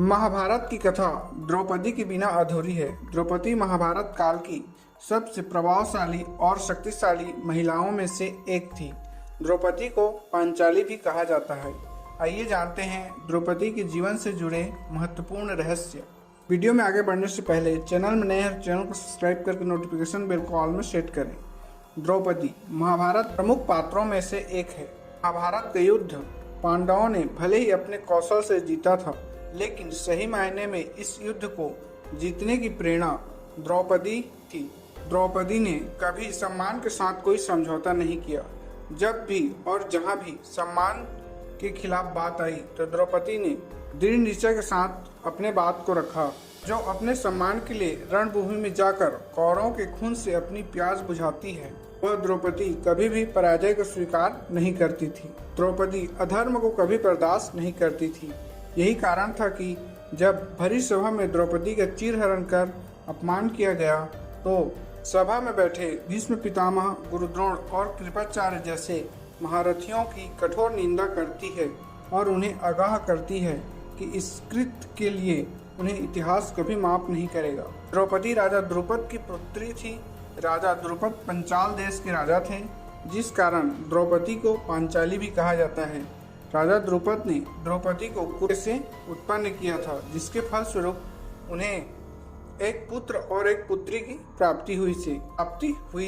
महाभारत की कथा द्रौपदी के बिना अधूरी है। द्रौपदी महाभारत काल की सबसे प्रभावशाली और शक्तिशाली महिलाओं में से एक थी। द्रौपदी को पांचाली भी कहा जाता है। आइए जानते हैं द्रौपदी के जीवन से जुड़े महत्वपूर्ण रहस्य। वीडियो में आगे बढ़ने से पहले चैनल में नए हैं, चैनल को सब्सक्राइब करके नोटिफिकेशन बेल को ऑल में सेट करें। द्रौपदी महाभारत प्रमुख पात्रों में से एक है। महाभारत का युद्ध पांडवों ने भले ही अपने कौशल से जीता था, लेकिन सही मायने में इस युद्ध को जीतने की प्रेरणा द्रौपदी थी। द्रौपदी ने कभी सम्मान के साथ कोई समझौता नहीं किया। जब भी और जहां भी सम्मान के खिलाफ बात आई तो द्रौपदी ने दृढ़ निश्चय के साथ अपने बात को रखा। जो अपने सम्मान के लिए रणभूमि में जाकर कौरवों के खून से अपनी प्यास बुझाती है, वह द्रौपदी कभी भी पराजय को स्वीकार नहीं करती थी। द्रौपदी अधर्म को कभी बर्दाश्त नहीं करती थी। यही कारण था कि जब भरी सभा में द्रौपदी का चीरहरण कर अपमान किया गया तो सभा में बैठे भीष्म पितामह, गुरु द्रोण और कृपाचार्य जैसे महारथियों की कठोर निंदा करती है और उन्हें आगाह करती है कि इस कृत्य के लिए उन्हें इतिहास कभी माफ नहीं करेगा। द्रौपदी राजा द्रुपद की पुत्री थी। राजा द्रुपद पंचाल देश के राजा थे, जिस कारण द्रौपदी को पांचाली भी कहा जाता है। राजा द्रुपद ने द्रौपदी को कुल से उत्पन्न किया था, जिसके फलस्वरूप उन्हें एक पुत्र और एक पुत्री की प्राप्ति हुई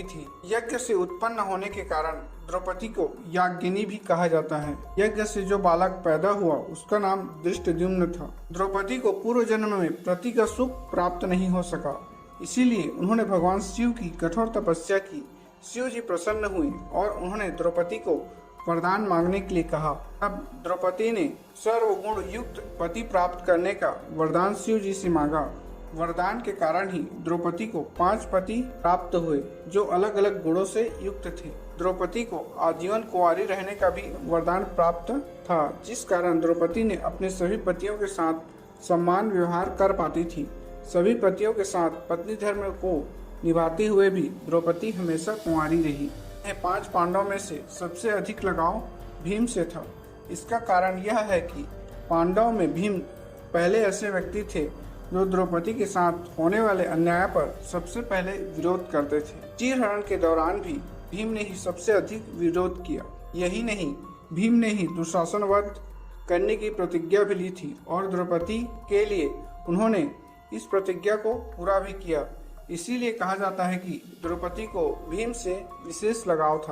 थी। यज्ञ से उत्पन्न होने के कारण द्रौपदी को याज्ञिनी भी कहा जाता है। यज्ञ से जो बालक पैदा हुआ उसका नाम धृष्टद्युम्न था। द्रौपदी को पूर्व जन्म में पति का सुख प्राप्त नहीं हो सका, इसीलिए उन्होंने भगवान शिव की कठोर तपस्या की। शिव जी प्रसन्न हुए और उन्होंने द्रौपदी को वरदान मांगने के लिए कहा। तब द्रौपदी ने सर्वगुण युक्त पति प्राप्त करने का वरदान शिव जी से मांगा। वरदान के कारण ही द्रौपदी को 5 पति प्राप्त हुए, जो अलग अलग गुणों से युक्त थे। द्रौपदी को आजीवन कुंवारी रहने का भी वरदान प्राप्त था, जिस कारण द्रौपदी ने अपने सभी पतियों के साथ सम्मान व्यवहार कर पाती थी। सभी पतियों के साथ पत्नी धर्म को निभाते हुए भी द्रौपदी हमेशा कुंवारी रही। 5 पांडवों में से सबसे अधिक लगाव भीम से था। इसका कारण यह है कि पांडवों में भीम पहले ऐसे व्यक्ति थे जो द्रौपदी के साथ होने वाले अन्याय पर सबसे पहले विरोध करते थे। चीरहरण के दौरान भी भीम ने ही सबसे अधिक विरोध किया। यही नहीं, भीम ने ही दुशासन वध करने की प्रतिज्ञा भी ली थी और द्रौपदी के लिए उन्होंने इस प्रतिज्ञा को पूरा भी किया। इसीलिए कहा जाता है कि द्रौपदी को भीम से विशेष लगाव था।